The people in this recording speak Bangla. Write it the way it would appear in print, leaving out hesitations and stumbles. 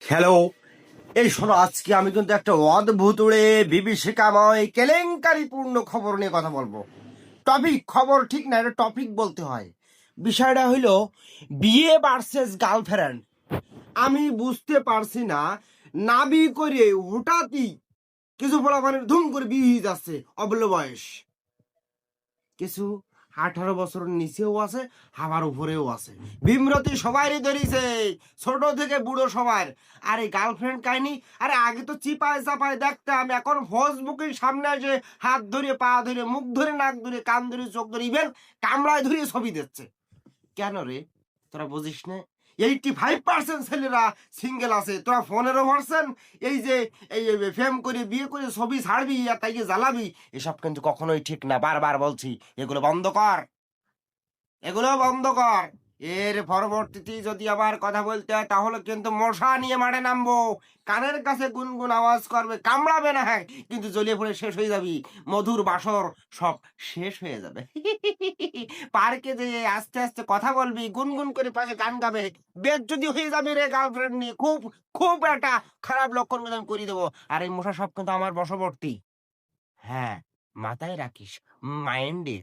হ্যালো, এই শোনো, আজকে আমি কিন্তু একটা অদ্ভুতুড়ে বিভীষিকাময় কেলেঙ্কারিপূর্ণ খবর নিয়ে কথা বলবো। টপিক খবর ঠিক না, এটা টপিক বলতে হয়। বিষয়টা হইলো বিয়ে ভার্সেস গার্লফ্রেন্ড। আমি বুঝতে পারছি না, নাবি করে হঠাৎই কিছু পোলাপানের ধুম করে বিয়ে হয়ে যাচ্ছে অবল বয়স। কিছু 18 বছরের নিচেও আছে, আবার উপরেও আছে। ভীমরতি সবাইরই ধরিছে, ছোট থেকে বুড়ো সবার। আর এই গার্লফ্রেন্ড কাহিনী, আরে আগে তো চিপায় চাপায় দেখতাম, এখন ফেসবুকের সামনে এসে হাত ধরে পা ধরে মুখ ধরে নাক ধরে কান ধরে চোখ ধরে ইভেন কামড়ায় ধরে ছবি দিচ্ছে। কেন রে, তোরা বুঝিস না? 85% ছেলেরা সিঙ্গেল আছে, তোরা 15% এই যে এই ফেম করে বিয়ে করে ছবি ছাড়বি আর তাইকে জ্বালাবি। এসব কিন্তু কখনোই ঠিক না, বারবার বলছি, এগুলো বন্ধ কর, এগুলো বন্ধ কর। এর পরবর্তীতে যদি আবার কথা বলতে হয় তাহলে কিন্তু মশা নিয়ে মাঠে নামবো। কানের কাছে গুনগুন আওয়াজ করবে, কামড়াবে না, হ্যাঁ, কিন্তু জ্বলিয়ে পড়ে শেষ হয়ে যাবি। মধুর বাসর সব শেষ হয়ে যাবে। পার্কে যে আস্তে আস্তে কথা বলবি, গুনগুন করে পাশে গান গাবে, বেদ যদি হয়ে যাবে রে গার্লফ্রেন্ড নিয়ে, খুব খুব একটা খারাপ লক্ষণ কিন্তু আমি করে দেবো। আর এই মশা সব কিন্তু আমার বশবর্তী। হ্যাঁ, মাথায় রাখিস, মাইন্ডে।